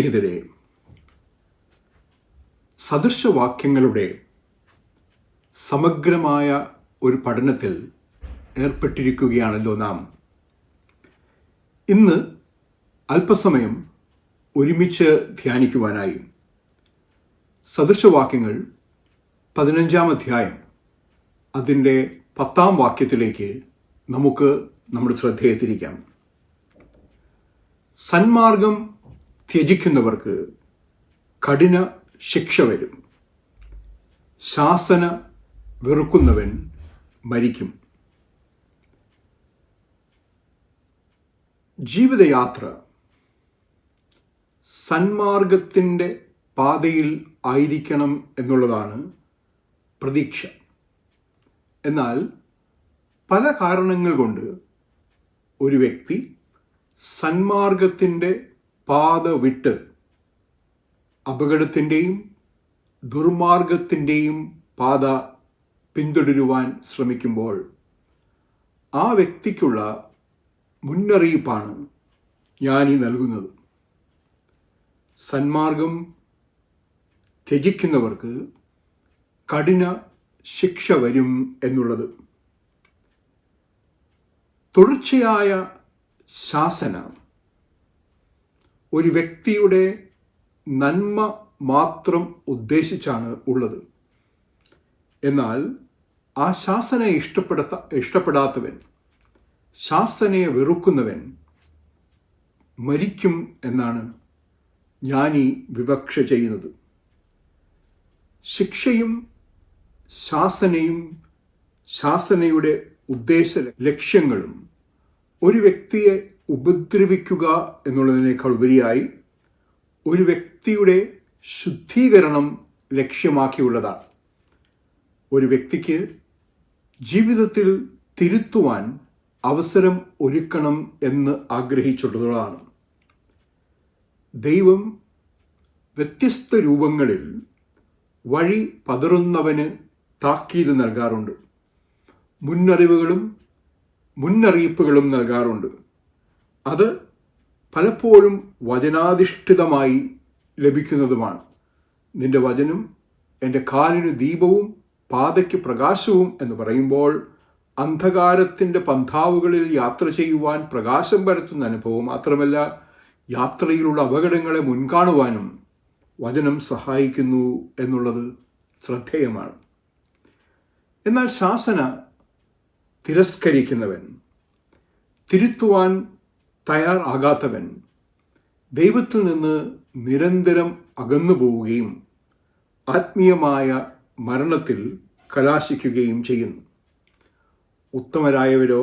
സ്നേഹിതരെ, സദൃശവാക്യങ്ങളുടെ സമഗ്രമായ ഒരു പഠനത്തിൽ ഏർപ്പെട്ടിരിക്കുകയാണല്ലോ നാം. ഇന്ന് അല്പസമയം ഒരുമിച്ച് ധ്യാനിക്കുവാനായി സദൃശവാക്യങ്ങൾ 15-ാം അധ്യായം അതിൻ്റെ 10-ാം വാക്യത്തിലേക്ക് നമുക്ക് നമ്മുടെ ശ്രദ്ധയെ തിരിക്കാം. സന്മാർഗം ത്യജിക്കുന്നവർക്ക് കഠിന ശിക്ഷ വരും, ശാസന വെറുക്കുന്നവൻ മരിക്കും. ജീവിതയാത്ര സന്മാർഗത്തിൻ്റെ പാതയിൽ ആയിരിക്കണം എന്നുള്ളതാണ് പ്രതീക്ഷ. എന്നാൽ പല കാരണങ്ങൾ കൊണ്ട് ഒരു വ്യക്തി സന്മാർഗത്തിൻ്റെ പാത വിട്ട് അപകടത്തിൻ്റെയും ദുർമാർഗത്തിൻ്റെയും പാത പിന്തുടരുവാൻ ശ്രമിക്കുമ്പോൾ ആ വ്യക്തിക്കുള്ള മുന്നറിയിപ്പാണ് ഞാൻ ഈ നൽകുന്നത്. സന്മാർഗം ത്യജിക്കുന്നവർക്ക് കഠിന ശിക്ഷ വരും എന്നുള്ളത്. തുടർച്ചയായ ശാസന ഒരു വ്യക്തിയുടെ നന്മ മാത്രം ഉദ്ദേശിച്ചാണ് ഉള്ളത്. എന്നാൽ ആ ശാസനയെ ഇഷ്ടപ്പെടാത്തവൻ, ശാസനയെ വെറുക്കുന്നവൻ മരിക്കും എന്നാണ് ഞാൻ ഈ വിവക്ഷ ചെയ്യുന്നത്. ശിക്ഷയും ശാസനയും ശാസനയുടെ ഉദ്ദേശ ലക്ഷ്യങ്ങളും ഒരു വ്യക്തിയെ ഉപദ്രവിക്കുക എന്നുള്ളതിനേക്കാൾ ഉപരിയായി ഒരു വ്യക്തിയുടെ ശുദ്ധീകരണം ലക്ഷ്യമാക്കിയുള്ളതാണ്. ഒരു വ്യക്തിക്ക് ജീവിതത്തിൽ തിരുത്തുവാൻ അവസരം ഒരുക്കണം എന്ന് ആഗ്രഹിച്ചിട്ടുള്ളതാണ്. ദൈവം വ്യത്യസ്ത രൂപങ്ങളിൽ വഴി പതറുന്നവന് താക്കീത് നൽകാറുണ്ട്, മുന്നറിയിപ്പുകളും നൽകാറുണ്ട്. അത് പലപ്പോഴും വചനാധിഷ്ഠിതമായി ലഭിക്കുന്നതുമാണ്. നിന്റെ വചനം എൻ്റെ കാലിന് ദീപവും പാതയ്ക്ക് പ്രകാശവും എന്ന് പറയുമ്പോൾ അന്ധകാരത്തിൻ്റെ പന്ഥാവുകളിൽ യാത്ര ചെയ്യുവാൻ പ്രകാശം പരത്തുന്ന അനുഭവം മാത്രമല്ല, യാത്രയിലുള്ള അപകടങ്ങളെ മുൻകാണുവാനും വചനം സഹായിക്കുന്നു എന്നുള്ളത് ശ്രദ്ധേയമാണ്. എന്നാൽ ശാസന തിരസ്കരിക്കുന്നവൻ, തിരുത്തുവാൻ തയ്യാറാകാത്തവൻ ദൈവത്തിൽ നിന്ന് നിരന്തരം അകന്നു പോവുകയും ആത്മീയമായ മരണത്തിൽ കലാശിക്കുകയും ചെയ്യുന്നു. ഉത്തമരായവരോ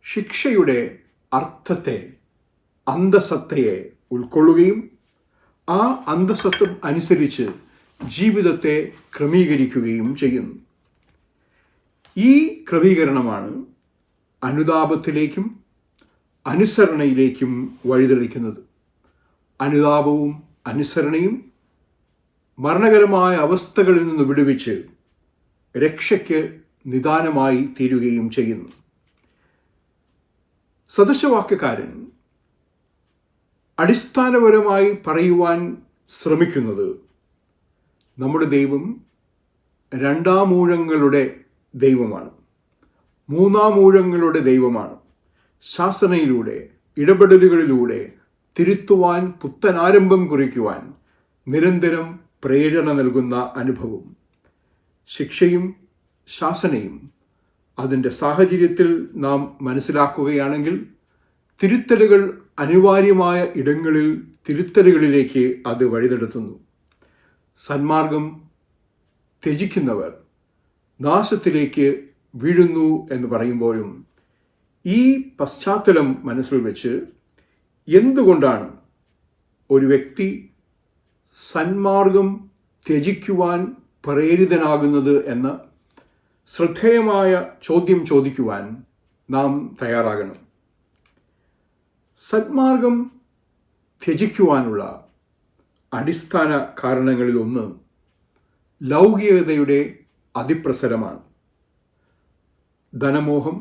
ശിക്ഷയുടെ അർത്ഥത്തെ, അന്തസത്തയെ ഉൾക്കൊള്ളുകയും ആ അന്തസത്തം അനുസരിച്ച് ജീവിതത്തെ ക്രമീകരിക്കുകയും ചെയ്യുന്നു. ഈ ക്രമീകരണമാണ് അനുതാപത്തിലേക്കും അനുസരണയിലേക്കും വഴിതെളിക്കുന്നത്. അനുതാപവും അനുസരണയും മരണകരമായ അവസ്ഥകളിൽ നിന്ന് വിടുവിച്ച് രക്ഷയ്ക്ക് നിദാനമായി തീരുകയും ചെയ്യുന്നു. സദൃശവാക്യക്കാരൻ അടിസ്ഥാനപരമായി പറയുവാൻ ശ്രമിക്കുന്നത് നമ്മുടെ ദൈവം രണ്ടാമൂഴങ്ങളുടെ ദൈവമാണ്, മൂന്നാമൂഴങ്ങളുടെ ദൈവമാണ്. ശാസനയിലൂടെ, ഇടപെടലുകളിലൂടെ തിരുത്തുവാൻ, പുത്തനാരംഭം കുറിക്കുവാൻ നിരന്തരം പ്രേരണ നൽകുന്ന അനുഭവം. ശിക്ഷയും ശാസനയും അതിൻ്റെ സാഹചര്യത്തിൽ നാം മനസ്സിലാക്കുകയാണെങ്കിൽ തിരുത്തലുകൾ അനിവാര്യമായ ഇടങ്ങളിൽ തിരുത്തലുകളിലേക്ക് അത് വഴിതെടുത്തുന്നു. സന്മാർഗം ത്യജിക്കുന്നവർ നാശത്തിലേക്ക് വീഴുന്നു എന്ന് പറയുമ്പോഴും ഈ പശ്ചാത്തലം മനസ്സിൽ വെച്ച് എന്തുകൊണ്ടാണ് ഒരു വ്യക്തി സന്മാർഗം ത്യജിക്കുവാൻ പ്രേരിതനാകുന്നത് എന്ന ശ്രദ്ധേയമായ ചോദ്യം ചോദിക്കുവാൻ നാം തയ്യാറാകണം. സന്മാർഗം ത്യജിക്കുവാനുള്ള അടിസ്ഥാന കാരണങ്ങളിൽ ഒന്ന് ലൗകികതയുടെ അതിപ്രസരമാണ്. ധനമോഹം,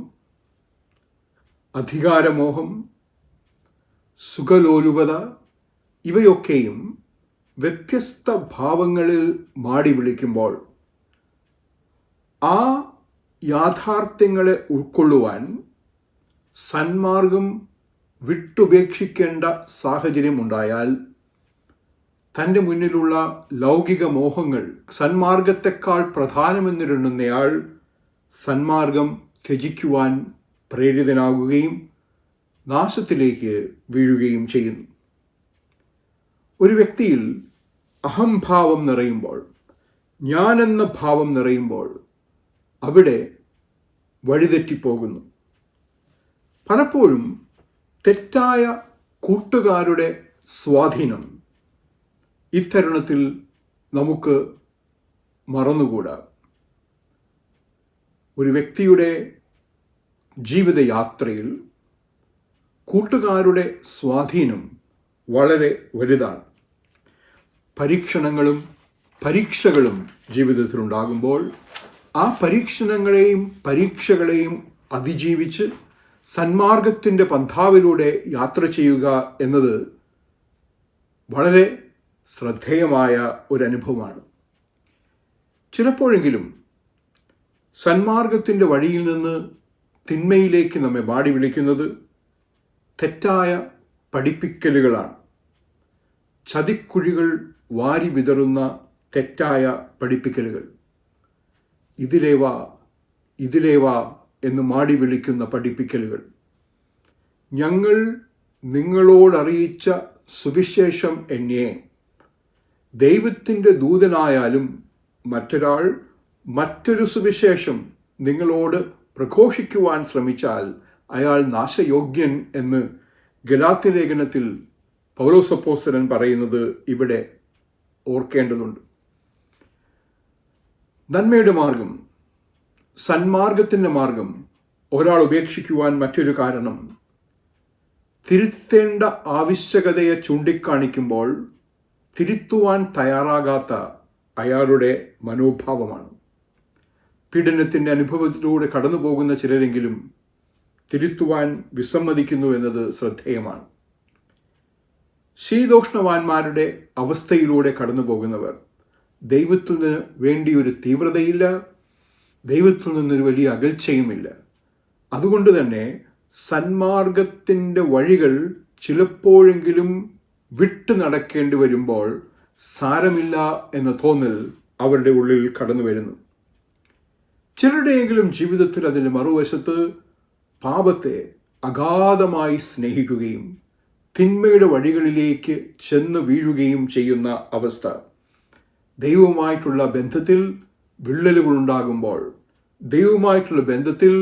അധികാരമോഹം, സുഖലോലുപത, ഇവയൊക്കെയും വ്യത്യസ്ത ഭാവങ്ങളിൽ മാടി വിളിക്കുമ്പോൾ ആ യാഥാർത്ഥ്യങ്ങളെ ഉൾക്കൊള്ളുവാൻ സന്മാർഗം വിട്ടുപേക്ഷിക്കേണ്ട സാഹചര്യമുണ്ടായാൽ തൻ്റെ മുന്നിലുള്ള ലൗകിക മോഹങ്ങൾ സന്മാർഗത്തെക്കാൾ പ്രധാനമെന്നിരുന്നയാൾ സന്മാർഗം ത്യജിക്കുവാൻ പ്രേരിതനാകുകയും നാശത്തിലേക്ക് വീഴുകയും ചെയ്യുന്നു. ഒരു വ്യക്തിയിൽ അഹംഭാവം നിറയുമ്പോൾ, ഞാനെന്ന ഭാവം നിറയുമ്പോൾ അവിടെ വഴിതെറ്റിപ്പോകുന്നു. പലപ്പോഴും തെറ്റായ കൂട്ടുകാരുടെ സ്വാധീനം ഇത്തരുണത്തിൽ നമുക്ക് മറന്നുകൂടാ. ഒരു വ്യക്തിയുടെ ജീവിതയാത്രയിൽ കൂട്ടുകാരുടെ സ്വാധീനം വളരെ വലുതാണ്. പരീക്ഷണങ്ങളും പരീക്ഷകളും ജീവിതത്തിലുണ്ടാകുമ്പോൾ ആ പരീക്ഷണങ്ങളെയും പരീക്ഷകളെയും അതിജീവിച്ച് സന്മാർഗത്തിൻ്റെ പന്ഥാവിലൂടെ യാത്ര ചെയ്യുക എന്നത് വളരെ ശ്രദ്ധേയമായ ഒരു അനുഭവമാണ്. ചിലപ്പോഴെങ്കിലും സന്മാർഗത്തിൻ്റെ വഴിയിൽ നിന്ന് തിന്മയിലേക്ക് നമ്മെ മാടി വിളിക്കുന്നത് തെറ്റായ പഠിപ്പിക്കലുകളാണ്. ചതിക്കുഴികൾ വാരി വിതറുന്ന തെറ്റായ പഠിപ്പിക്കലുകൾ. ഇതിലേവാ എന്ന് മാടി വിളിക്കുന്ന പഠിപ്പിക്കലുകൾ. ഞങ്ങൾ നിങ്ങളോടറിയിച്ച സുവിശേഷം എന്നെ ദൈവത്തിൻ്റെ ദൂതനായാലും മറ്റൊരാൾ മറ്റൊരു സുവിശേഷം നിങ്ങളോട് പ്രഘോഷിക്കുവാൻ ശ്രമിച്ചാൽ അയാൾ നാശയോഗ്യൻ എന്ന് ഗലാത്യ ലേഖനത്തിൽ പൗലോസ് അപ്പോസ്തലൻ പറയുന്നത് ഇവിടെ ഓർക്കേണ്ടതുണ്ട്. നന്മയുടെ മാർഗം, സന്മാർഗത്തിൻ്റെ മാർഗം ഒരാൾ ഉപേക്ഷിക്കുവാൻ മറ്റൊരു കാരണം തിരുത്തേണ്ട ആവശ്യകതയെ ചൂണ്ടിക്കാണിക്കുമ്പോൾ തിരുത്തുവാൻ തയ്യാറാകാത്ത അയാളുടെ മനോഭാവമാണ്. പീഡനത്തിൻ്റെ അനുഭവത്തിലൂടെ കടന്നു പോകുന്ന ചിലരെങ്കിലും തിരുത്തുവാൻ വിസമ്മതിക്കുന്നു എന്നത് ശ്രദ്ധേയമാണ്. ശീതോഷ്ണവാന്മാരുടെ അവസ്ഥയിലൂടെ കടന്നു പോകുന്നവർ ദൈവത്തിന് വേണ്ടിയൊരു തീവ്രതയില്ല, ദൈവത്തിൽ നിന്നൊരു വലിയ അകൽച്ചയുമില്ല. അതുകൊണ്ട് തന്നെ സന്മാർഗത്തിൻ്റെ വഴികൾ ചിലപ്പോഴെങ്കിലും വിട്ടു നടക്കേണ്ടി വരുമ്പോൾ സാരമില്ല എന്ന തോന്നൽ അവരുടെ ഉള്ളിൽ കടന്നു വരുന്നു. ചിലരുടെയെങ്കിലും ജീവിതത്തിൽ അതിൻ്റെ മറുവശത്ത് പാപത്തെ അഗാധമായി സ്നേഹിക്കുകയും തിന്മയുടെ വഴികളിലേക്ക് ചെന്ന് വീഴുകയും ചെയ്യുന്ന അവസ്ഥ. ദൈവവുമായിട്ടുള്ള ബന്ധത്തിൽ വിള്ളലുകളുണ്ടാകുമ്പോൾ, ദൈവവുമായിട്ടുള്ള ബന്ധത്തിൽ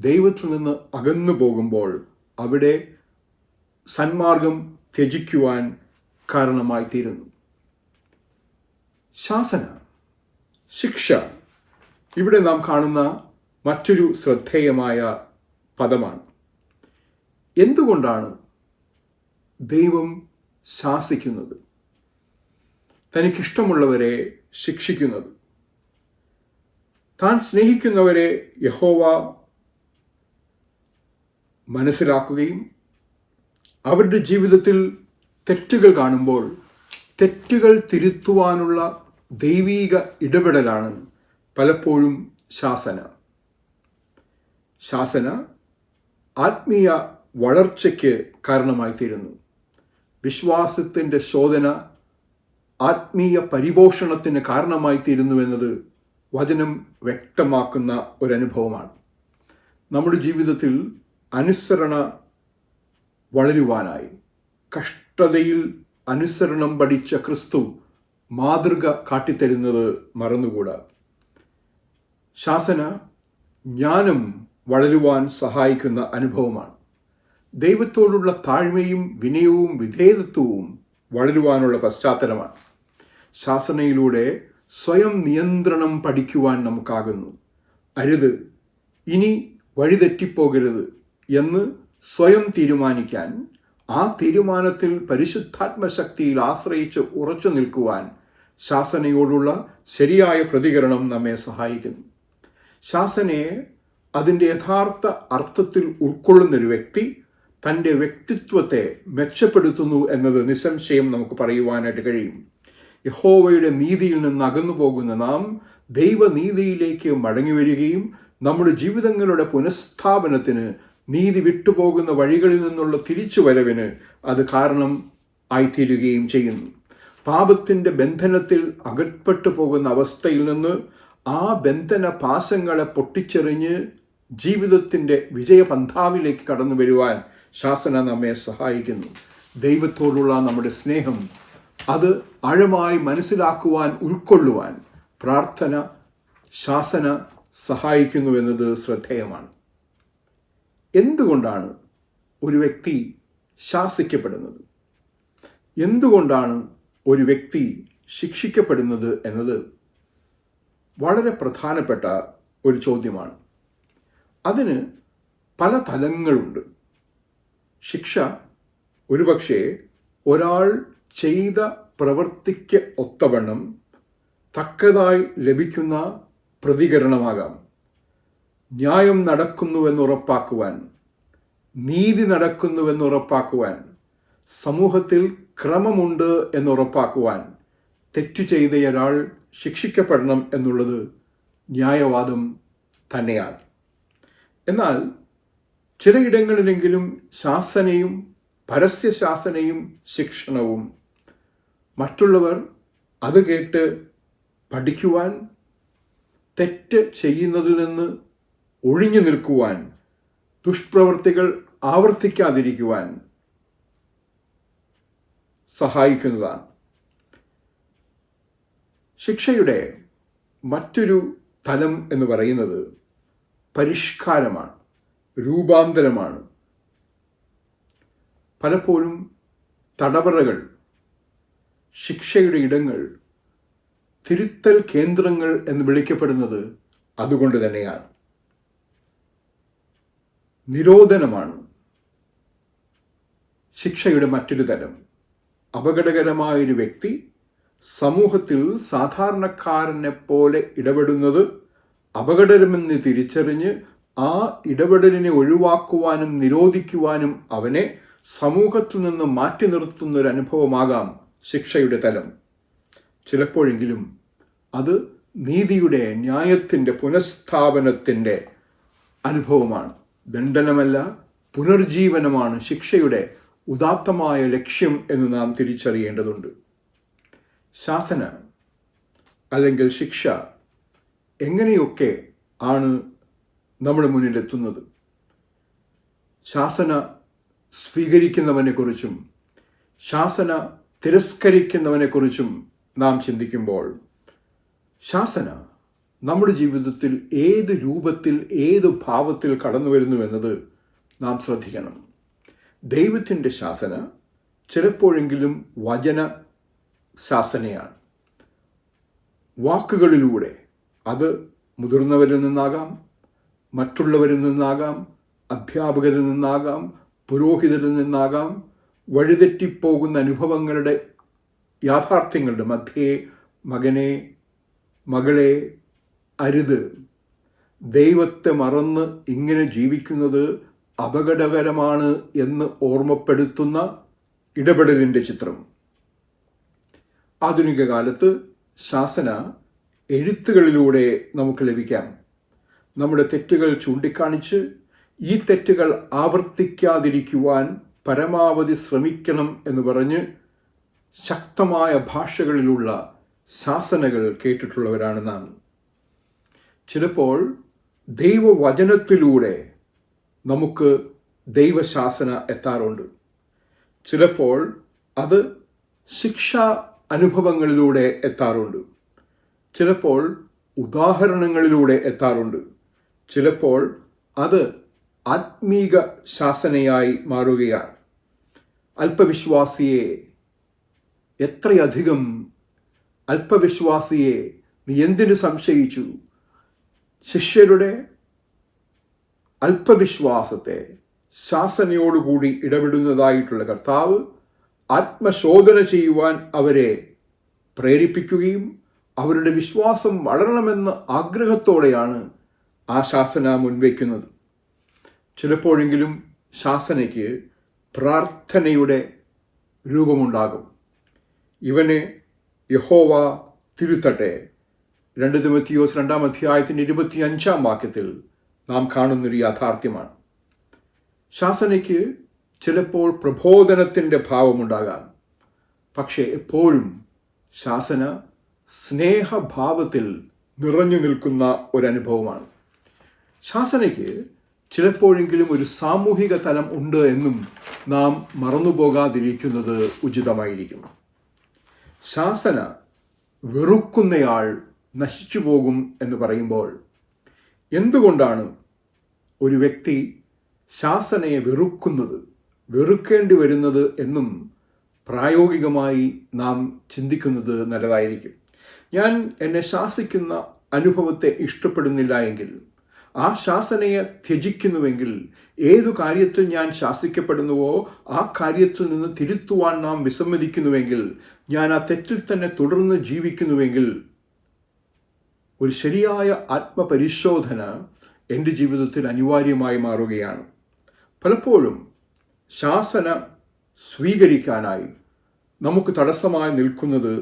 ദൈവത്തിൽ നിന്ന് അകന്നു പോകുമ്പോൾ അവിടെ സന്മാർഗം ത്യജിക്കുവാൻ കാരണമായി തീരുന്നു. ശാസന, ശിക്ഷ ഇവിടെ നാം കാണുന്ന മറ്റൊരു ശ്രദ്ധേയമായ പദമാണ്. എന്തുകൊണ്ടാണ് ദൈവം ശാസിക്കുന്നത്, തനിക്കിഷ്ടമുള്ളവരെ ശിക്ഷിക്കുന്നത്? താൻ സ്നേഹിക്കുന്നവരെ യഹോവ മനസ്സിലാക്കുകയും അവരുടെ ജീവിതത്തിൽ തെറ്റുകൾ കാണുമ്പോൾ തെറ്റുകൾ തിരുത്തുവാനുള്ള ദൈവീക ഇടപെടലാണ് പലപ്പോഴും ശാസന. ശാസന ആത്മീയ വളർച്ചയ്ക്ക് കാരണമായി തീരുന്നു. വിശ്വാസത്തിൻ്റെ ശോധന ആത്മീയ പരിപോഷണത്തിന് കാരണമായി തീരുന്നു എന്നത് വചനം വ്യക്തമാക്കുന്ന ഒരനുഭവമാണ്. നമ്മുടെ ജീവിതത്തിൽ അനുസരണ വളരുവാനായി കഷ്ടതയിൽ അനുസരണം പഠിച്ച ക്രിസ്തു മാതൃക കാട്ടിത്തരുന്നത് മറന്നുകൂടാ. ശാസന ജ്ഞാനം വളരുവാൻ സഹായിക്കുന്ന അനുഭവമാണ്. ദൈവത്തോടുള്ള താഴ്മയും വിനയവും വിധേയത്വവും വളരുവാനുള്ള പശ്ചാത്തലമാണ്. ശാസനയിലൂടെ സ്വയം നിയന്ത്രണം പഠിക്കുവാൻ നമുക്കാകുന്നു. അരുത്, ഇനി വഴിതെറ്റിപ്പോകരുത് എന്ന് സ്വയം തീരുമാനിക്കാൻ, ആ തീരുമാനത്തിൽ പരിശുദ്ധാത്മശക്തിയിൽ ആശ്രയിച്ച് ഉറച്ചു നിൽക്കുവാൻ ശാസനയോടുള്ള ശരിയായ പ്രതികരണം നമ്മെ സഹായിക്കുന്നു. ശാസനയെ അതിൻ്റെ യഥാർത്ഥ അർത്ഥത്തിൽ ഉൾക്കൊള്ളുന്നൊരു വ്യക്തി തൻ്റെ വ്യക്തിത്വത്തെ മെച്ചപ്പെടുത്തുന്നു എന്നത് നിസ്സംശയം നമുക്ക് പറയുവാനായിട്ട് കഴിയും. യഹോവയുടെ നീതിയിൽ നിന്ന് അകന്നു പോകുന്ന നാം ദൈവനീതിയിലേക്ക് മടങ്ങി വരികയും നമ്മുടെ ജീവിതങ്ങളുടെ പുനഃസ്ഥാപനത്തിന്, നീതി വിട്ടുപോകുന്ന വഴികളിൽ നിന്നുള്ള തിരിച്ചുവരവിന് അത് കാരണം ആയിത്തീരുകയും ചെയ്യുന്നു. പാപത്തിൻ്റെ ബന്ധനത്തിൽ അകപ്പെട്ടു പോകുന്ന അവസ്ഥയിൽ നിന്ന് ആ ബന്ധന പാശങ്ങളെ പൊട്ടിച്ചെറിഞ്ഞ് ജീവിതത്തിൻ്റെ വിജയപന്ഥാവിലേക്ക് കടന്നു വരുവാൻ ശാസന നമ്മെ സഹായിക്കുന്നു. ദൈവത്തോടുള്ള നമ്മുടെ സ്നേഹം അത് ആഴമായി മനസ്സിലാക്കുവാൻ, ഉൾക്കൊള്ളുവാൻ പ്രാർത്ഥന, ശാസന സഹായിക്കുന്നു എന്നത് ശ്രദ്ധേയമാണ്. എന്തുകൊണ്ടാണ് ഒരു വ്യക്തി ശാസിക്കപ്പെടുന്നത്? എന്തുകൊണ്ടാണ് ഒരു വ്യക്തി ശിക്ഷിക്കപ്പെടുന്നത് എന്നത് വളരെ പ്രധാനപ്പെട്ട ഒരു ചോദ്യമാണ്. അതിന് പല തലങ്ങളുണ്ട്. ശിക്ഷ ഒരുപക്ഷെ ഒരാൾ ചെയ്ത പ്രവൃത്തിക്ക് ഒത്തവണ്ണം തക്കതായി ലഭിക്കുന്ന പ്രതികരണമാകാം. ന്യായം നടക്കുന്നുവെന്നുറപ്പാക്കുവാൻ, നീതി നടക്കുന്നുവെന്നുറപ്പാക്കുവാൻ, സമൂഹത്തിൽ ക്രമമുണ്ട് എന്നുറപ്പാക്കുവാൻ തെറ്റു ചെയ്ത ഒരാൾ ശിക്ഷിക്കപ്പെടണം എന്നുള്ളത് ന്യായവാദം തന്നെയാണ്. എന്നാൽ ചിലയിടങ്ങളിലെങ്കിലും ശാസനയും പരസ്യശാസനയും ശിക്ഷണവും മറ്റുള്ളവർ അത് കേട്ട് പഠിക്കുവാൻ, തെറ്റ് ചെയ്യുന്നതിൽ നിന്ന് ഒഴിഞ്ഞു നിൽക്കുവാൻ, ദുഷ്പ്രവൃത്തികൾ ആവർത്തിക്കാതിരിക്കുവാൻ സഹായിക്കുന്നതാണ്. ശിക്ഷയുടെ മറ്റൊരു തലം എന്ന് പറയുന്നത് പരിഷ്കാരമാണ്, രൂപാന്തരമാണ്. പലപ്പോഴും തടവറകൾ, ശിക്ഷയുടെ ഇടങ്ങൾ, തിരുത്തൽ കേന്ദ്രങ്ങൾ എന്ന് വിളിക്കപ്പെടുന്നത് അതുകൊണ്ട് തന്നെയാണ്. നിരോധനമാണ് ശിക്ഷയുടെ മറ്റൊരു തലം. അപകടകരമായൊരു വ്യക്തി സമൂഹത്തിൽ സാധാരണക്കാരനെ പോലെ ഇടപെടുന്നത് അപകടകരമെന്ന് തിരിച്ചറിഞ്ഞ് ആ ഇടപെടലിനെ ഒഴിവാക്കുവാനും നിരോധിക്കുവാനും അവനെ സമൂഹത്തിൽ നിന്ന് മാറ്റി നിർത്തുന്ന ഒരു അനുഭവമാകാം ശിക്ഷയുടെ തലം. ചിലപ്പോഴെങ്കിലും അത് നീതിയുടെ, ന്യായത്തിൻ്റെ, പുനഃസ്ഥാപനത്തിൻ്റെ അനുഭവമാണ്. ദണ്ഡനമല്ല, പുനർജീവനമാണ് ശിക്ഷയുടെ ഉദാത്തമായ ലക്ഷ്യം എന്ന് നാം തിരിച്ചറിയേണ്ടതുണ്ട്. ശാസന അല്ലെങ്കിൽ ശിക്ഷ എങ്ങനെയൊക്കെ ആണ് നമ്മുടെ മുന്നിലെത്തുന്നത്? ശാസന സ്വീകരിക്കുന്നവനെക്കുറിച്ചും ശാസന തിരസ്കരിക്കുന്നവനെക്കുറിച്ചും നാം ചിന്തിക്കുമ്പോൾ ശാസന നമ്മുടെ ജീവിതത്തിൽ ഏത് രൂപത്തിൽ, ഏത് ഭാവത്തിൽ കടന്നു വരുന്നുവെന്നത് നാം ശ്രദ്ധിക്കണം. ദൈവത്തിൻ്റെ ശാസന ചിലപ്പോഴെങ്കിലും വചന ശാസനയാണ്. വാക്കുകളിലൂടെ, അത് മുതിർന്നവരിൽ നിന്നാകാം, മറ്റുള്ളവരിൽ നിന്നാകാം, അധ്യാപകരിൽ നിന്നാകാം, പുരോഹിതരിൽ നിന്നാകാം, വഴിതെറ്റിപ്പോകുന്ന അനുഭവങ്ങളുടെ, യാഥാർത്ഥ്യങ്ങളുടെ മധ്യേ മകനെ, മകളെ, അരുത്, ദൈവത്തെ മറന്ന് ഇങ്ങനെ ജീവിക്കുന്നത് അപകടകരമാണ് എന്ന് ഓർമ്മപ്പെടുത്തുന്ന ഇടപെടലിൻ്റെ ചിത്രം. ആധുനിക കാലത്ത് ശാസന എഴുത്തുകളിലൂടെ നമുക്ക് ലഭിക്കാം. നമ്മുടെ തെറ്റുകൾ ചൂണ്ടിക്കാണിച്ച് ഈ തെറ്റുകൾ ആവർത്തിക്കാതിരിക്കുവാൻ പരമാവധി ശ്രമിക്കണം എന്ന് പറഞ്ഞ് ശക്തമായ ഭാഷകളിലുള്ള ശാസനകൾ കേട്ടിട്ടുള്ളവരാണ് നാം. ചിലപ്പോൾ ദൈവവചനത്തിലൂടെ നമുക്ക് ദൈവശാസന എത്താറുണ്ട്. ചിലപ്പോൾ അത് ശിക്ഷാ അനുഭവങ്ങളിലൂടെ എത്താറുണ്ട്. ചിലപ്പോൾ ഉദാഹരണങ്ങളിലൂടെ എത്താറുണ്ട്. ചിലപ്പോൾ അത് ആത്മീക ശാസനയായി മാറുകയാണ്. അല്പവിശ്വാസിയെ, എത്രയധികം അല്പവിശ്വാസിയെ, നീ എന്തിനു സംശയിച്ചു? ശിഷ്യരുടെ അല്പവിശ്വാസത്തെ ശാസനയോടുകൂടി ഇടപെടുന്നതായിട്ടുള്ള കർത്താവ് ആത്മശോധന ചെയ്യുവാൻ അവരെ പ്രേരിപ്പിക്കുകയും അവരുടെ വിശ്വാസം വളരണമെന്ന ആഗ്രഹത്തോടെയാണ് ആ ശാസന മുൻവയ്ക്കുന്നത്. ചിലപ്പോഴെങ്കിലും ശാസനയ്ക്ക് പ്രാർത്ഥനയുടെ രൂപമുണ്ടാകും. ഇവനെ യഹോവ തിരുത്തട്ടെ. 2 തിമോഥെയോസ് 2 അധ്യായത്തിൻ്റെ 25 വാക്യത്തിൽ നാം കാണുന്നൊരു യാഥാർത്ഥ്യമാണ്. ശാസനയ്ക്ക് ചിലപ്പോൾ പ്രബോധനത്തിൻ്റെ ഭാവമുണ്ടാകാം. പക്ഷേ എപ്പോഴും ശാസന സ്നേഹഭാവത്തിൽ നിറഞ്ഞു നിൽക്കുന്ന ഒരനുഭവമാണ്. ശാസനയ്ക്ക് ചിലപ്പോഴെങ്കിലും ഒരു സാമൂഹിക തലം ഉണ്ട് എന്നും നാം മറന്നുപോകാതിരിക്കുന്നത് ഉചിതമായിരിക്കും. ശാസന വെറുക്കുന്നയാൾ നശിച്ചു പോകും എന്ന് പറയുമ്പോൾ എന്തുകൊണ്ടാണ് ഒരു വ്യക്തി ശാസനയെ വെറുക്കേണ്ടി വരുന്നത് എന്നും പ്രായോഗികമായി നാം ചിന്തിക്കുന്നത് നല്ലതായിരിക്കും. ഞാൻ എന്നെ ശാസിക്കുന്ന അനുഭവത്തെ ഇഷ്ടപ്പെടുന്നില്ല എങ്കിൽ, ആ ശാസനയെ ത്യജിക്കുന്നുവെങ്കിൽ, ഏതു കാര്യത്തിൽ ഞാൻ ശാസിക്കപ്പെടുന്നുവോ ആ കാര്യത്തിൽ നിന്ന് തിരുത്തുവാൻ നാം വിസമ്മതിക്കുന്നുവെങ്കിൽ, ഞാൻ ആ തെറ്റിൽ തന്നെ തുടർന്ന് ജീവിക്കുന്നുവെങ്കിൽ, ഒരു ശരിയായ ആത്മപരിശോധന എൻ്റെ ജീവിതത്തിൽ അനിവാര്യമായി മാറുകയാണ്. പലപ്പോഴും ശാസന സ്വീകരിക്കാനായി നമുക്ക് തടസ്സമായി നിൽക്കുന്നത്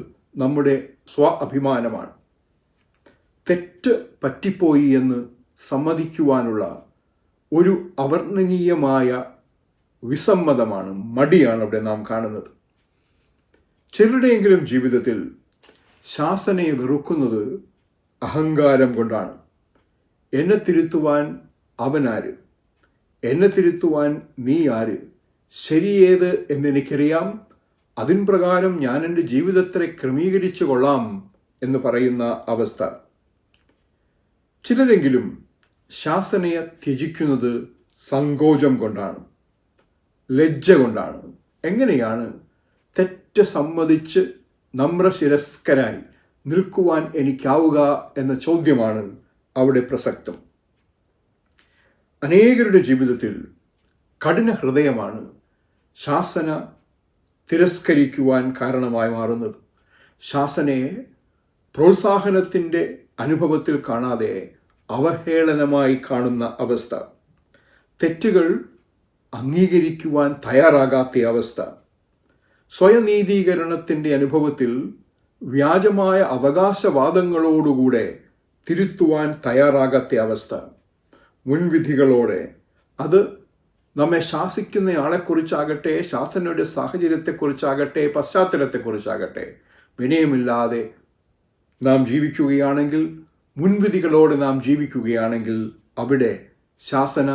നമ്മുടെ അഭിമാനമാണ്. തെറ്റ് പറ്റിപ്പോയി എന്ന് സമ്മതിക്കുവാനുള്ള ഒരു അവർണ്ണനീയമായ വിസമ്മതമാണ്, മടിയാണ് അവിടെ നാം കാണുന്നത്. ചിലരുടെയെങ്കിലും ജീവിതത്തിൽ ശാസനയെ വെറുക്കുന്നത് അഹങ്കാരം കൊണ്ടാണ്. എന്നെ തിരുത്തുവാൻ അവനാര്? എന്നെ തിരുത്തുവാൻ നീ ആര്? ശരിയേത് എന്നെനിക്കറിയാം, അതിൻ പ്രകാരം ഞാൻ എൻ്റെ ജീവിതത്തെ ക്രമീകരിച്ചു കൊള്ളാം എന്ന് പറയുന്ന അവസ്ഥ. ചിലരെങ്കിലും ശാസനയെ ത്യജിക്കുന്നത് സങ്കോചം കൊണ്ടാണ്, ലജ്ജ കൊണ്ടാണ്. എങ്ങനെയാണ് തെറ്റ് സമ്മതിച്ച് നമ്രശിരസ്കരായി നിൽക്കുവാൻ എനിക്കാവുക എന്ന ചോദ്യമാണ് അവിടെ പ്രസക്തം. അനേകരുടെ ജീവിതത്തിൽ കഠിന ഹൃദയമാണ് ശാസന തിരസ്കരിക്കുവാൻ കാരണമായി മാറുന്നത്. ശാസനയെ പ്രോത്സാഹനത്തിൻ്റെ അനുഭവത്തിൽ കാണാതെ അവഹേളനമായി കാണുന്ന അവസ്ഥ, തെറ്റുകൾ അംഗീകരിക്കുവാൻ തയ്യാറാകാത്ത അവസ്ഥ, സ്വയനീതീകരണത്തിൻ്റെ അനുഭവത്തിൽ വ്യാജമായ അവകാശവാദങ്ങളോടുകൂടെ തിരുത്തുവാൻ തയ്യാറാകാത്ത അവസ്ഥ, മുൻവിധികളോടെ, അത് നമ്മെ ശാസിക്കുന്നയാളെക്കുറിച്ചാകട്ടെ, ശാസനയുടെ സാഹചര്യത്തെക്കുറിച്ചാകട്ടെ, പശ്ചാത്തലത്തെക്കുറിച്ചാകട്ടെ, വിനയമില്ലാതെ നാം ജീവിക്കുകയാണെങ്കിൽ, മുൻവിധികളോട് നാം ജീവിക്കുകയാണെങ്കിൽ, അവിടെ ശാസന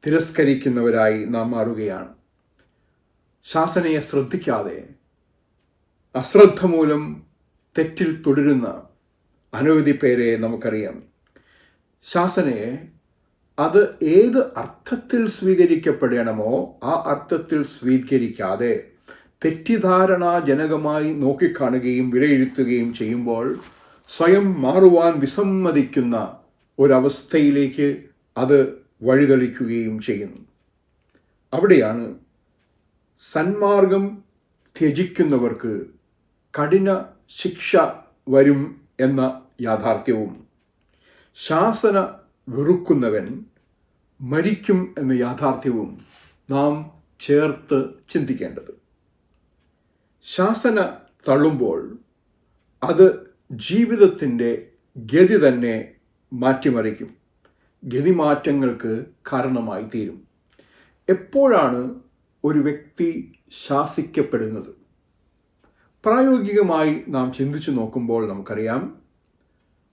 തിരസ്കരിക്കുന്നവരായി നാം മാറുകയാണ്. ശാസനയെ ശ്രദ്ധിക്കാതെ അശ്രദ്ധ മൂലം തെറ്റിൽ തുടരുന്ന അനവധി പേരെ നമുക്കറിയാം. ശാസനയെ അത് ഏത് അർത്ഥത്തിൽ സ്വീകരിക്കപ്പെടണമോ ആ അർത്ഥത്തിൽ സ്വീകരിക്കാതെ തെറ്റിദ്ധാരണാജനകമായി നോക്കിക്കാണുകയും വിലയിരുത്തുകയും ചെയ്യുമ്പോൾ സ്വയം മാറുവാൻ വിസമ്മതിക്കുന്ന ഒരവസ്ഥയിലേക്ക് അത് വഴിതെളിക്കുകയും ചെയ്യുന്നു. അവിടെയാണ് സന്മാർഗം ത്യജിക്കുന്നവർക്ക് കഠിന ശിക്ഷ വരും എന്ന യാഥാർത്ഥ്യവും, ശാസന വെറുക്കുന്നവൻ മരിക്കും എന്ന യാഥാർത്ഥ്യവും നാം ചേർത്ത് ചിന്തിക്കേണ്ടത്. ശാസന തള്ളുമ്പോൾ അത് ജീവിതത്തിൻ്റെ ഗതി തന്നെ മാറ്റിമറിക്കും, ഗതിമാറ്റങ്ങൾക്ക് കാരണമായി തീരും. എപ്പോഴാണ് ഒരു വ്യക്തി ശാസിക്കപ്പെടുന്നത്? പ്രായോഗികമായി നാം ചിന്തിച്ചു നോക്കുമ്പോൾ നമുക്കറിയാം,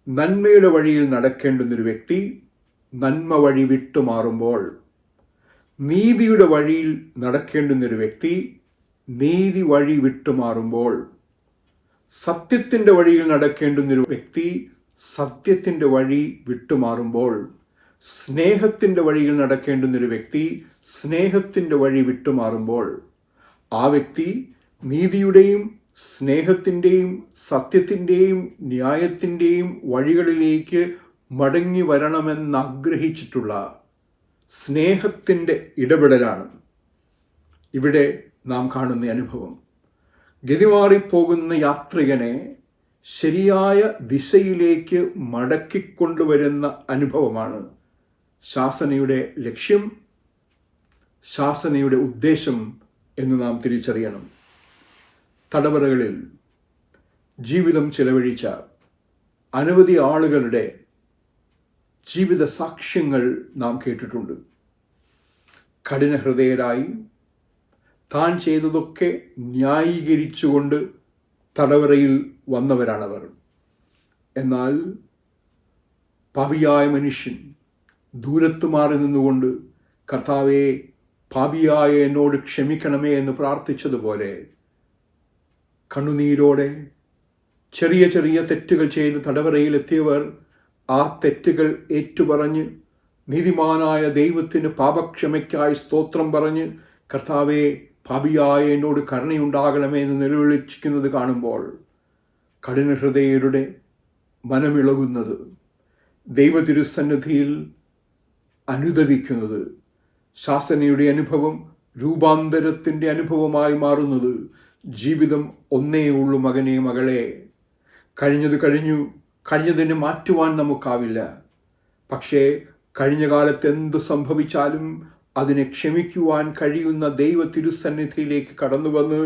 നന്മയുടെ വഴിയിൽ നടക്കേണ്ടുന്നൊരു വ്യക്തി നന്മ വഴി വിട്ടുമാറുമ്പോൾ, നീതിയുടെ വഴിയിൽ നടക്കേണ്ടുന്നൊരു വ്യക്തി നീതി വഴി വിട്ടുമാറുമ്പോൾ, സത്യത്തിൻ്റെ വഴിയിൽ നടക്കേണ്ടുന്നൊരു വ്യക്തി സത്യത്തിൻ്റെ വഴി വിട്ടുമാറുമ്പോൾ, സ്നേഹത്തിൻ്റെ വഴിയിൽ നടക്കേണ്ടുന്നൊരു വ്യക്തി സ്നേഹത്തിൻ്റെ വഴി വിട്ടുമാറുമ്പോൾ, ആ വ്യക്തി നീതിയുടെയും സ്നേഹത്തിൻ്റെയും സത്യത്തിൻ്റെയും ന്യായത്തിൻ്റെയും വഴികളിലേക്ക് മടങ്ങി വരണമെന്നാഗ്രഹിച്ചിട്ടുള്ള സ്നേഹത്തിൻ്റെ ഇടപെടലാണ് ഇവിടെ നാം കാണുന്ന അനുഭവം. ഗതിമാറിപ്പോകുന്ന യാത്രികനെ ശരിയായ ദിശയിലേക്ക് മടക്കിക്കൊണ്ടുവരുന്ന അനുഭവമാണ് ശാസനയുടെ ലക്ഷ്യം. ശാസനയുടെ ഉദ്ദേശം എന്ന് നാം തിരിച്ചറിയണം. തടവറകളിൽ ജീവിതം ചെലവഴിച്ച അനവധി ആളുകളുടെ ജീവിത സാക്ഷ്യങ്ങൾ നാം കേട്ടിട്ടുണ്ട്. കഠിനഹൃദയരായി താൻ ചെയ്തതൊക്കെ ന്യായീകരിച്ചുകൊണ്ട് തടവറയിൽ വന്നവരാണവർ. എന്നാൽ പാപിയായ മനുഷ്യൻ ദൂരത്ത് മാറി നിന്നുകൊണ്ട് കർത്താവേ, പാപിയായ എന്നോട് ക്ഷമിക്കണമേ എന്ന് പ്രാർത്ഥിച്ചതുപോലെ കണ്ണുനീരോടെ ചെറിയ ചെറിയ തെറ്റുകൾ ചെയ്ത് തടവറയിലെത്തിയവർ ആ തെറ്റുകൾ ഏറ്റുപറഞ്ഞ് നീതിമാനായ ദൈവത്തിന് പാപക്ഷമയ്ക്കായി സ്തോത്രം പറഞ്ഞ് കർത്താവേ, പാപിയായ എന്നോട് കരുണയുണ്ടാകണമേ എന്ന് നിലവിളിക്കുന്നത് കാണുമ്പോൾ കഠിനഹൃദയരുടെ മനമിളകുന്നത്, ദൈവതിരുസന്നിധിയിൽ അനുദപിക്കുന്നത്, ശാസനയുടെ അനുഭവം രൂപാന്തരത്തിൻ്റെ അനുഭവമായി മാറുന്നത്, ജീവിതം ഒന്നേ ഉള്ളൂ മകനെ മകളെ, കഴിഞ്ഞത് കഴിഞ്ഞു, കഴിഞ്ഞതിനെ മാറ്റുവാൻ നമുക്കാവില്ല. പക്ഷേ കഴിഞ്ഞ കാലത്ത് എന്ത് സംഭവിച്ചാലും അതിനെ ക്ഷമിക്കുവാൻ കഴിയുന്ന ദൈവ തിരുസന്നിധിയിലേക്ക് കടന്നു വന്ന്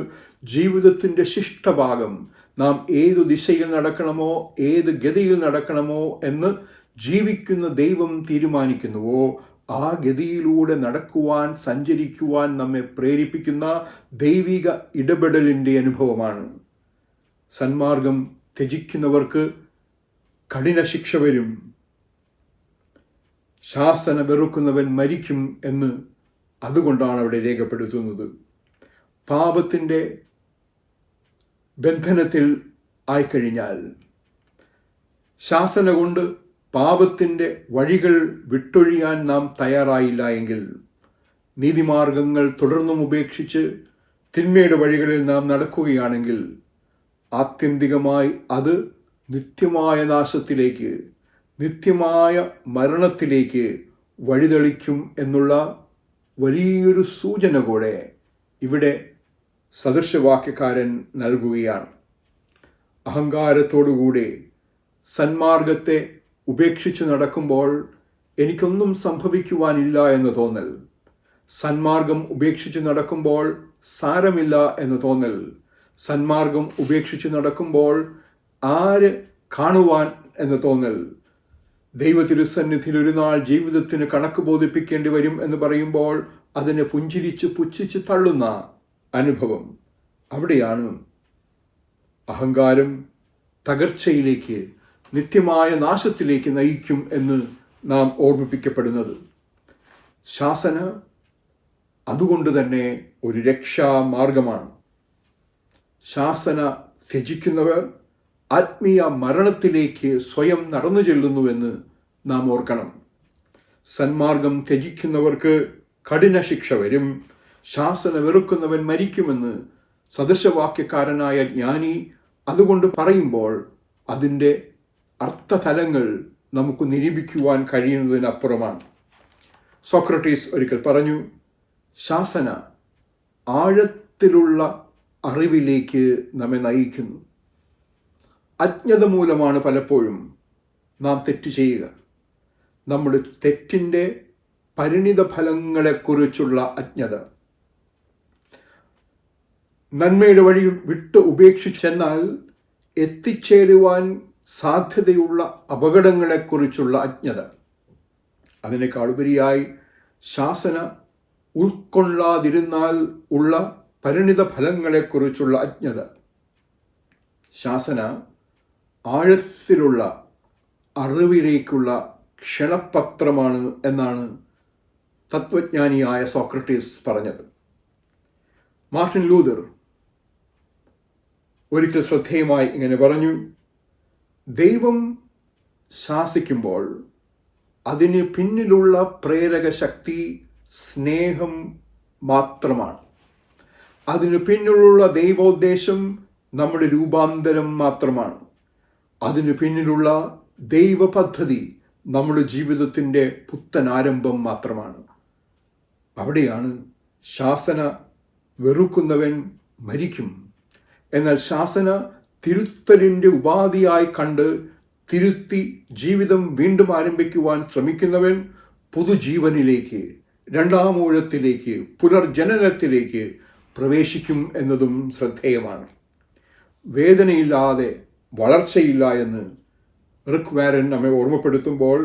ജീവിതത്തിൻ്റെ ശിഷ്ടഭാഗം നാം ഏതു ദിശയിൽ നടക്കണമോ, ഏത് ഗതിയിൽ നടക്കണമോ എന്ന് ജീവിക്കുന്ന ദൈവം തീരുമാനിക്കുന്നുവോ ആ ഗതിയിലൂടെ നടക്കുവാൻ, സഞ്ചരിക്കുവാൻ നമ്മെ പ്രേരിപ്പിക്കുന്ന ദൈവിക ഇടപെടലിൻ്റെ അനുഭവമാണ്. സന്മാർഗം ത്യജിക്കുന്നവർക്ക് കഠിന ശിക്ഷ വരും, ശാസന വെറുക്കുന്നവൻ മരിക്കും എന്ന് അതുകൊണ്ടാണ് അവിടെ രേഖപ്പെടുത്തുന്നത്. പാപത്തിൻ്റെ ബന്ധനത്തിൽ ആയിക്കഴിഞ്ഞാൽ, ശാസന കൊണ്ട് പാപത്തിൻ്റെ വഴികൾ വിട്ടൊഴിയാൻ നാം തയ്യാറായില്ല എങ്കിൽ, നീതിമാർഗങ്ങൾ തുടർന്നും ഉപേക്ഷിച്ച് തിന്മയുടെ വഴികളിൽ നാം നടക്കുകയാണെങ്കിൽ, ആത്യന്തികമായി അത് നിത്യമായ നാശത്തിലേക്ക്, നിത്യമായ മരണത്തിലേക്ക് വഴിതെളിക്കും എന്നുള്ള വലിയൊരു സൂചന കൂടെ ഇവിടെ സദൃശവാക്യക്കാരൻ നൽകുകയാണ്. അഹങ്കാരത്തോടുകൂടി സന്മാർഗത്തെ ഉപേക്ഷിച്ച് നടക്കുമ്പോൾ എനിക്കൊന്നും സംഭവിക്കുവാനില്ല എന്ന് തോന്നൽ, സന്മാർഗം ഉപേക്ഷിച്ച് നടക്കുമ്പോൾ സാരമില്ല എന്ന് തോന്നൽ, സന്മാർഗം ഉപേക്ഷിച്ച് നടക്കുമ്പോൾ ആര് കാണുവാൻ എന്ന് തോന്നൽ, ദൈവ തിരുസന്നിധിയിൽ ഒരു നാൾ ജീവിതത്തിന് കണക്ക് ബോധിപ്പിക്കേണ്ടി വരും എന്ന് പറയുമ്പോൾ അതിനെ പുഞ്ചിരിച്ച് പുച്ഛിച്ച് തള്ളുന്ന അനുഭവം, അവിടെയാണ് അഹങ്കാരം തകർച്ചയിലേക്ക്, നിത്യമായ നാശത്തിലേക്ക് നയിക്കും എന്ന് നാം ഓർമ്മിപ്പിക്കപ്പെടുന്നത്. ശാസന അതുകൊണ്ട് തന്നെ ഒരു രക്ഷാമാർഗമാണ്. ശാസന ത്യജിക്കുന്നവർ ആത്മീയ മരണത്തിലേക്ക് സ്വയം നടന്നു ചെല്ലുന്നുവെന്ന് നാം ഓർക്കണം. സന്മാർഗം ത്യജിക്കുന്നവർക്ക് കഠിന ശിക്ഷ വരും, ശാസന വെറുക്കുന്നവൻ മരിക്കുമെന്ന് സദൃശവാക്യക്കാരനായ ജ്ഞാനി അതുകൊണ്ട് പറയുമ്പോൾ അതിൻ്റെ അർത്ഥതലങ്ങൾ നമുക്ക് നിരൂപിക്കുവാൻ കഴിയുന്നതിനപ്പുറമാണ്. സോക്രട്ടീസ് ഒരിക്കൽ പറഞ്ഞു, ശാസന ആഴത്തിലുള്ള അറിവിലേക്ക് നമ്മെ നയിക്കുന്നു. അജ്ഞത മൂലമാണ് പലപ്പോഴും നാം തെറ്റ് ചെയ്യുക. നമ്മുടെ തെറ്റിൻ്റെ പരിണിത ഫലങ്ങളെക്കുറിച്ചുള്ള അജ്ഞത, നന്മയുടെ വഴി വിട്ട് ഉപേക്ഷിച്ചെന്നാൽ എത്തിച്ചേരുവാൻ സാധ്യതയുള്ള അപകടങ്ങളെക്കുറിച്ചുള്ള അജ്ഞത, അതിനേക്കാളുപരിയായി ശാസന ഉൾക്കൊള്ളാതിരുന്നാൽ ഉള്ള പരിണിത ഫലങ്ങളെക്കുറിച്ചുള്ള അജ്ഞത. ശാസന ആഴത്തിലുള്ള അറിവിലേക്കുള്ള ക്ഷണപത്രമാണ് എന്നാണ് തത്വജ്ഞാനിയായ സോക്രട്ടീസ് പറഞ്ഞത്. മാർട്ടിൻ ലൂതർ ഒരിക്കൽ ശ്രദ്ധേയമായി ഇങ്ങനെ പറഞ്ഞു, ദൈവം ശാസിക്കുമ്പോൾ അതിന് പിന്നിലുള്ള പ്രേരക ശക്തി സ്നേഹം മാത്രമാണ്. അതിന് പിന്നിലുള്ള ദൈവോദ്ദേശം നമ്മുടെ രൂപാന്തരം മാത്രമാണ്. അതിന് പിന്നിലുള്ള ദൈവ പദ്ധതി നമ്മുടെ ജീവിതത്തിൻ്റെ പുത്തൻ ആരംഭം മാത്രമാണ്. അവിടെയാണ് ശാസന വെറുക്കുന്നവൻ മരിക്കും, എന്നാൽ ശാസന തിരുത്തലിൻ്റെ ഉപാധിയായി കണ്ട് തിരുത്തി ജീവിതം വീണ്ടും ആരംഭിക്കുവാൻ ശ്രമിക്കുന്നവൻ പുതുജീവനിലേക്ക്, രണ്ടാം ഊഴത്തിലേക്ക്, പുനർജനനത്തിലേക്ക് പ്രവേശിക്കും എന്നതും ശ്രദ്ധേയമാണ്. വേദനയില്ലാതെ വളർച്ചയില്ല എന്ന് റിക് വാരൻ നമ്മെ ഓർമ്മപ്പെടുത്തുമ്പോൾ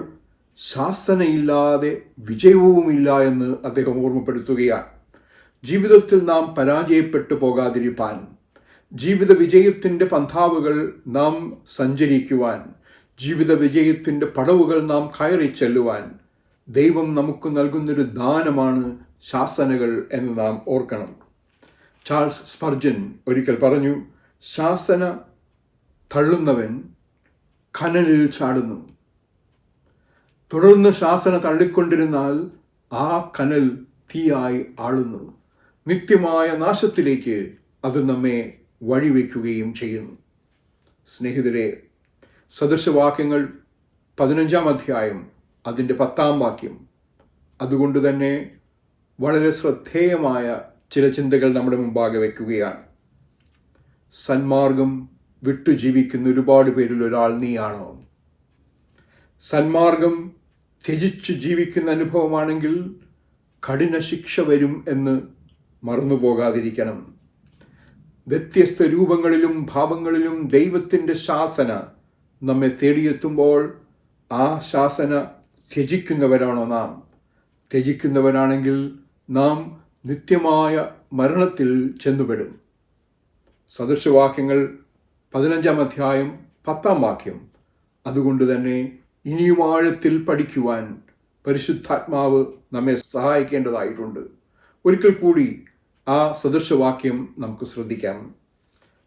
ശാസനയില്ലാതെ വിജയവുമില്ല എന്ന് അദ്ദേഹം ഓർമ്മപ്പെടുത്തുകയാണ്. ജീവിതത്തിൽ നാം പരാജയപ്പെട്ടു പോകാതിരിപ്പാൻ, ജീവിത വിജയത്തിൻ്റെ പന്ഥാവുകൾ നാം സഞ്ചരിക്കുവാൻ, ജീവിത വിജയത്തിൻ്റെ പടവുകൾ നാം കയറി ചെല്ലുവാൻ ദൈവം നമുക്ക് നൽകുന്നൊരു ദാനമാണ് ശാസനകൾ എന്ന് നാം ഓർക്കണം. ചാൾസ് സ്പർജൻ ഒരിക്കൽ പറഞ്ഞു, ശാസന തള്ളുന്നവൻ കനലിൽ ചാടുന്നു. തുടർന്ന് ശാസന തള്ളിക്കൊണ്ടിരുന്നാൽ ആ കനൽ തീയായി ആളുന്നു. നിത്യമായ നാശത്തിലേക്ക് അത് നമ്മെ വഴിവെക്കുകയും ചെയ്യുന്നു. സ്നേഹിതരെ, സദൃശവാക്യങ്ങൾ 15-ാം അധ്യായം അതിൻ്റെ 10-ാം വാക്യം. അതുകൊണ്ട് തന്നെ വളരെ ശ്രദ്ധേയമായ ചില ചിന്തകൾ നമ്മുടെ മുമ്പാകെ വയ്ക്കുകയാണ്. സന്മാർഗം വിട്ടു ജീവിക്കുന്ന ഒരുപാട് പേരിൽ ഒരാൾ നീയാണോ? സന്മാർഗം ത്യജിച്ചു ജീവിക്കുന്ന അനുഭവമാണെങ്കിൽ കഠിന ശിക്ഷ വരും എന്ന് മറന്നുപോകാതിരിക്കണം. വ്യത്യസ്ത രൂപങ്ങളിലും ഭാവങ്ങളിലും ദൈവത്തിൻ്റെ ശാസന നമ്മെ തേടിയെത്തുമ്പോൾ ആ ശാസന ത്യജിക്കുന്നവരാണോ നാം? ത്യജിക്കുന്നവരാണെങ്കിൽ നാം നിത്യമായ മരണത്തിൽ ചെന്നുപെടും. സദൃശവാക്യങ്ങൾ 15-ാം അധ്യായം 10-ാം വാക്യം. അതുകൊണ്ട് തന്നെ ഇനിയും ആഴത്തിൽ പഠിക്കുവാൻ പരിശുദ്ധാത്മാവ് നമ്മെ സഹായിക്കേണ്ടതായിട്ടുണ്ട്. ഒരിക്കൽ കൂടി ആ സദൃശവാക്യം നമുക്ക് ശ്രദ്ധിക്കാം.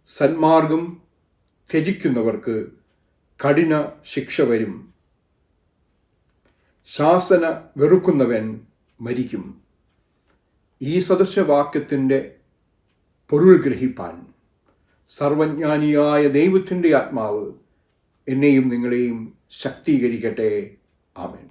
സന്മാർഗം ത്യജിക്കുന്നവർക്ക് കഠിന ശിക്ഷ വരും. ശാസന വെറുക്കുന്നവൻ മരിക്കും. ഈ സദൃശവാക്യത്തിൻ്റെ പൊരുൾ ഗ്രഹിപ്പാൻ സർവജ്ഞാനിയായ ദൈവത്തിൻ്റെ ആത്മാവ് എന്നെയും നിങ്ങളെയും ശക്തീകരിക്കട്ടെ. ആമേൻ.